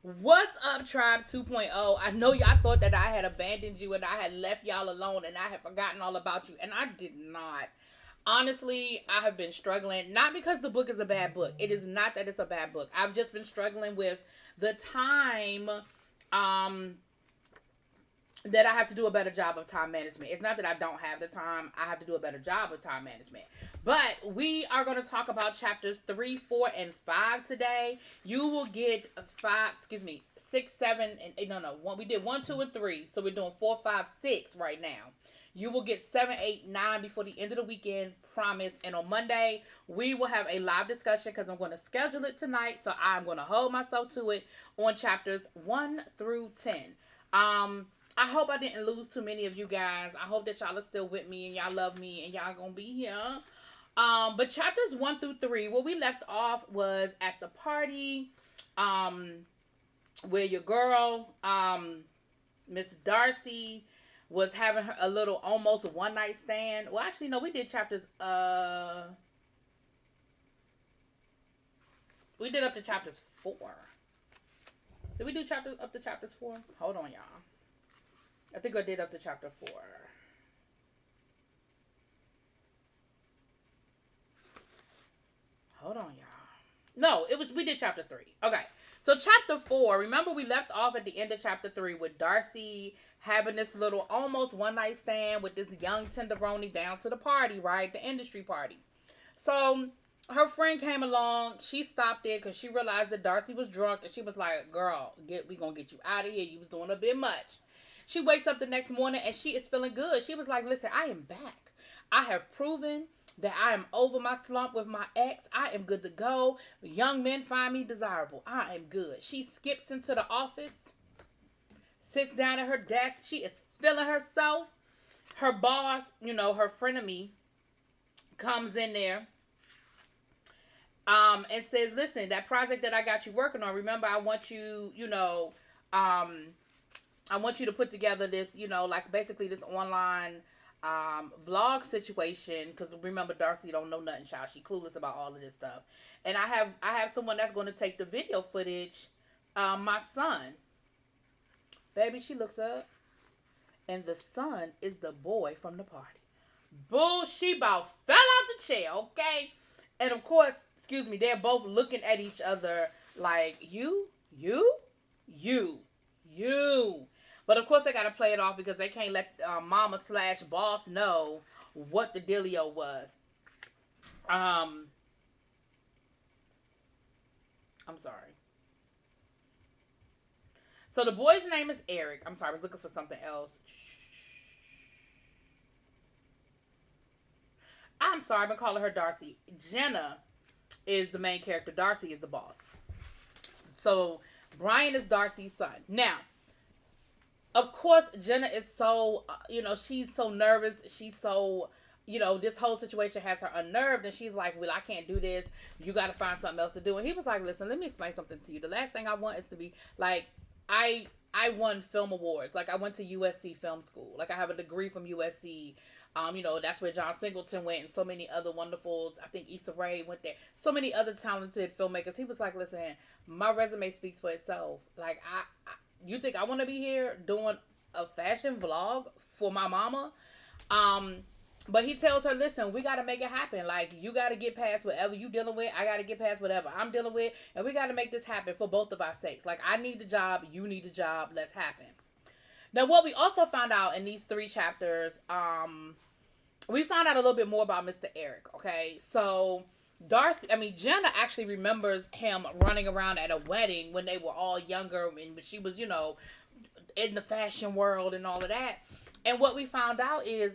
What's up, Tribe 2.0? I know y'all thought that I had abandoned you and I had left y'all alone and I had forgotten all about you, and I did not. Honestly, I have been struggling, not because the book is a bad book. It is not that it's a bad book. I've just been struggling with the time um that I have to do a better job of time management. It's not that I don't have the time, I have to do a better job of time management. But we are going to talk about chapters 3, 4, and 5 today. You will get 6, 7, and 8. No, no. One, we did 1, 2, and 3. So we're doing 4, 5, 6 right now. You will get 7, 8, 9 before the end of the weekend, promise. And on Monday, we will have a live discussion because I'm going to schedule it tonight. So I'm going to hold myself to it on chapters 1 through 10. I hope I didn't lose too many of you guys. I hope that y'all are still with me and y'all love me and y'all gonna be here. But chapters 1 through 3, where we left off was at the party, um, where your girl, Miss Darcy, was having a little almost one night stand. Well, actually, no, we did chapters. We did up to chapters 4. Did we do chapters up to chapters 4? Hold on, y'all. I think I did up to chapter 4. Hold on, y'all. No, it was we did chapter 3. Okay. So chapter 4, remember we left off at the end of chapter 3 with Darcy having this little almost one night stand with this young tenderoni down to the party, right? The industry party. So her friend came along. She stopped it because she realized that Darcy was drunk, and she was like, "Girl, we gonna get you out of here. You was doing a bit much." She wakes up the next morning and she is feeling good. She was like, "Listen, I am back. I have proven that I am over my slump with my ex. I am good to go. Young men find me desirable. I am good." She skips into the office, sits down at her desk. She is feeling herself. Her boss, her frenemy, comes in there and says, "Listen, that project that I got you working on, remember, I want you, I want you to put together this, like basically this online vlog situation, because remember, Darcy don't know nothing, child. She clueless about all of this stuff. And I have someone that's going to take the video footage. My son, baby, she looks up, and the son is the boy from the party. Bull, she about fell out the chair, okay? And of course, excuse me, they're both looking at each other like, you, you. But of course, they got to play it off because they can't let mama slash boss know what the dealio was. Um, I'm sorry. So the boy's name is Eric. I'm sorry, I was looking for something else. I'm sorry, I've been calling her Darcy. Jenna is the main character. Darcy is the boss. So Brian is Darcy's son. Now, of course, Jenna is so, she's so nervous. She's so, this whole situation has her unnerved. And she's like, "Well, I can't do this. You got to find something else to do." And he was like, "Listen, let me explain something to you. The last thing I want is to be like, I won film awards. Like, I went to USC Film School. Like, I have a degree from USC. That's where John Singleton went and so many other wonderful, I think Issa Rae went there. So many other talented filmmakers." He was like, "Listen, my resume speaks for itself. Like, you think I want to be here doing a fashion vlog for my mama?" Um, but he tells her, "Listen, we got to make it happen. Like, you got to get past whatever you dealing with. I got to get past whatever I'm dealing with. And we got to make this happen for both of our sakes. Like, I need the job. You need the job. Let's happen." Now, what we also found out in these 3 chapters, we found out a little bit more about Mr. Eric, okay? So, Jenna actually remembers him running around at a wedding when they were all younger and she was, in the fashion world and all of that. And what we found out is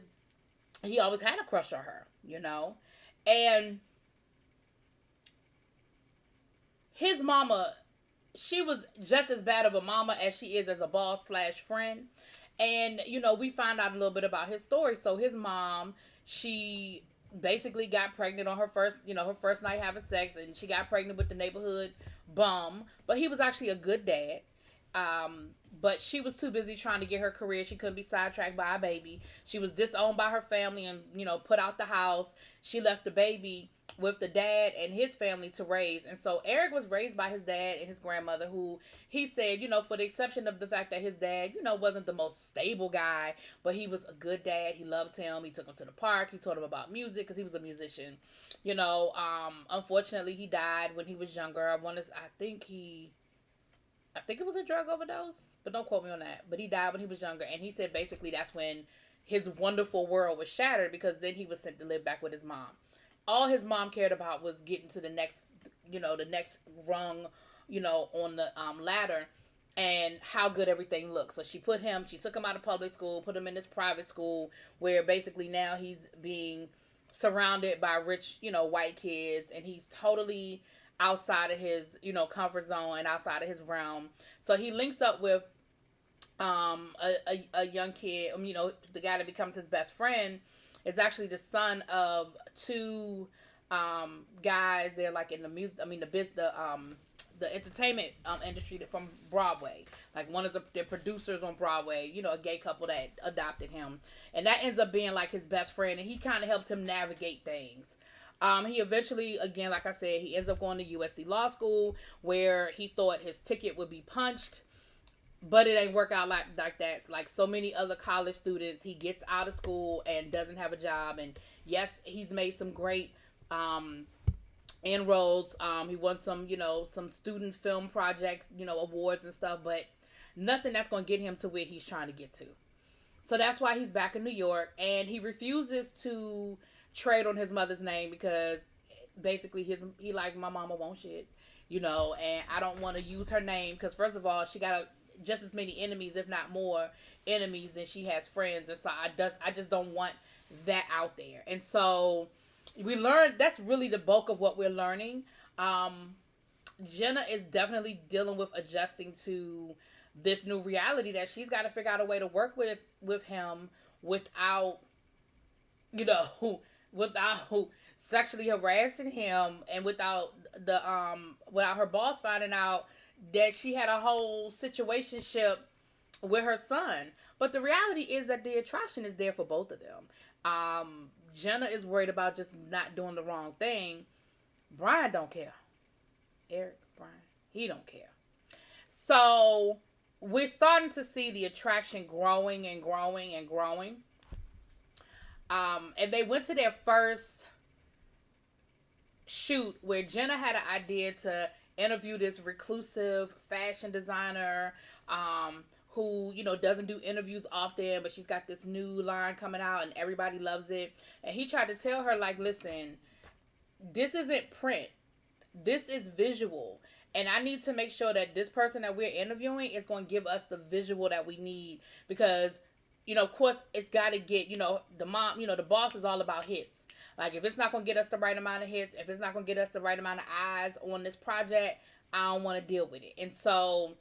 he always had a crush on her. And his mama, she was just as bad of a mama as she is as a boss slash friend. And, we found out a little bit about his story. So his mom, she basically got pregnant on her first night having sex, and she got pregnant with the neighborhood bum. But he was actually a good dad. But she was too busy trying to get her career. She couldn't be sidetracked by a baby. She was disowned by her family and, put out the house. She left the baby with the dad and his family to raise. And so Eric was raised by his dad and his grandmother, who he said, for the exception of the fact that his dad, wasn't the most stable guy, but he was a good dad. He loved him. He took him to the park. He taught him about music because he was a musician. Unfortunately, he died when he was younger. I think it was a drug overdose, but don't quote me on that. But he died when he was younger, and he said basically that's when his wonderful world was shattered, because then he was sent to live back with his mom. All his mom cared about was getting to the next, the next rung, on the ladder, and how good everything looked. So she took him out of public school, put him in this private school where basically now he's being surrounded by rich, white kids, and he's totally outside of his, comfort zone and outside of his realm. So he links up with a young kid, the guy that becomes his best friend is actually the son of two guys. They're like in the music, the entertainment industry from Broadway. Like one of their producers on Broadway, a gay couple that adopted him. And that ends up being like his best friend, and he kind of helps him navigate things. He eventually, again, like I said, he ends up going to USC Law School, where he thought his ticket would be punched, but it ain't work out like that. Like so many other college students, he gets out of school and doesn't have a job. And yes, he's made some great inroads. He won some student film projects, awards and stuff, but nothing that's going to get him to where he's trying to get to. So that's why he's back in New York, and he refuses to trade on his mother's name because basically he like, my mama won't shit, and I don't want to use her name because first of all, she got just as many enemies, if not more enemies, than she has friends. And so I just don't want that out there. And so we learned that's really the bulk of what we're learning. Jenna is definitely dealing with adjusting to this new reality that she's got to figure out a way to work with him without, without sexually harassing him, and without her boss finding out that she had a whole situationship with her son. But the reality is that the attraction is there for both of them. Jenna is worried about just not doing the wrong thing. Brian don't care. Brian, he don't care. So we're starting to see the attraction growing and growing and growing. And they went to their first shoot where Jenna had an idea to interview this reclusive fashion designer who, doesn't do interviews often, but she's got this new line coming out and everybody loves it. And he tried to tell her, like, listen, this isn't print. This is visual. And I need to make sure that this person that we're interviewing is going to give us the visual that we need. Because, of course, it's got to get, the mom, the boss is all about hits. Like, if it's not going to get us the right amount of hits, if it's not going to get us the right amount of eyes on this project, I don't want to deal with it. And so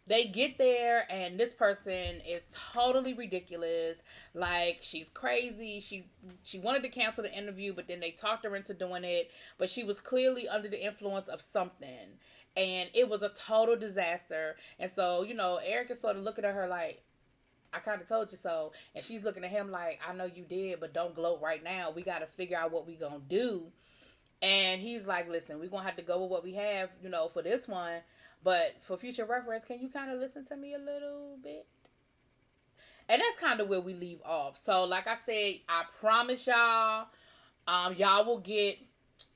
they get there, and this person is totally ridiculous. Like, she's crazy. She wanted to cancel the interview, but then they talked her into doing it. But she was clearly under the influence of something. And it was a total disaster. And so, Eric is sort of looking at her like, I kind of told you so. And she's looking at him like, I know you did, but don't gloat right now. We got to figure out what we going to do. And he's like, listen, we're going to have to go with what we have, for this one. But for future reference, can you kind of listen to me a little bit? And that's kind of where we leave off. So, like I said, I promise y'all, y'all will get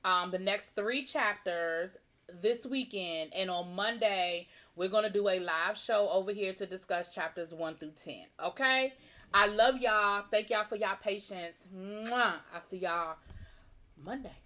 the next 3 chapters this weekend. And on Monday, we're going to do a live show over here to discuss chapters 1 through 10. Okay? I love y'all. Thank y'all for y'all patience. Mwah. I'll see y'all Monday.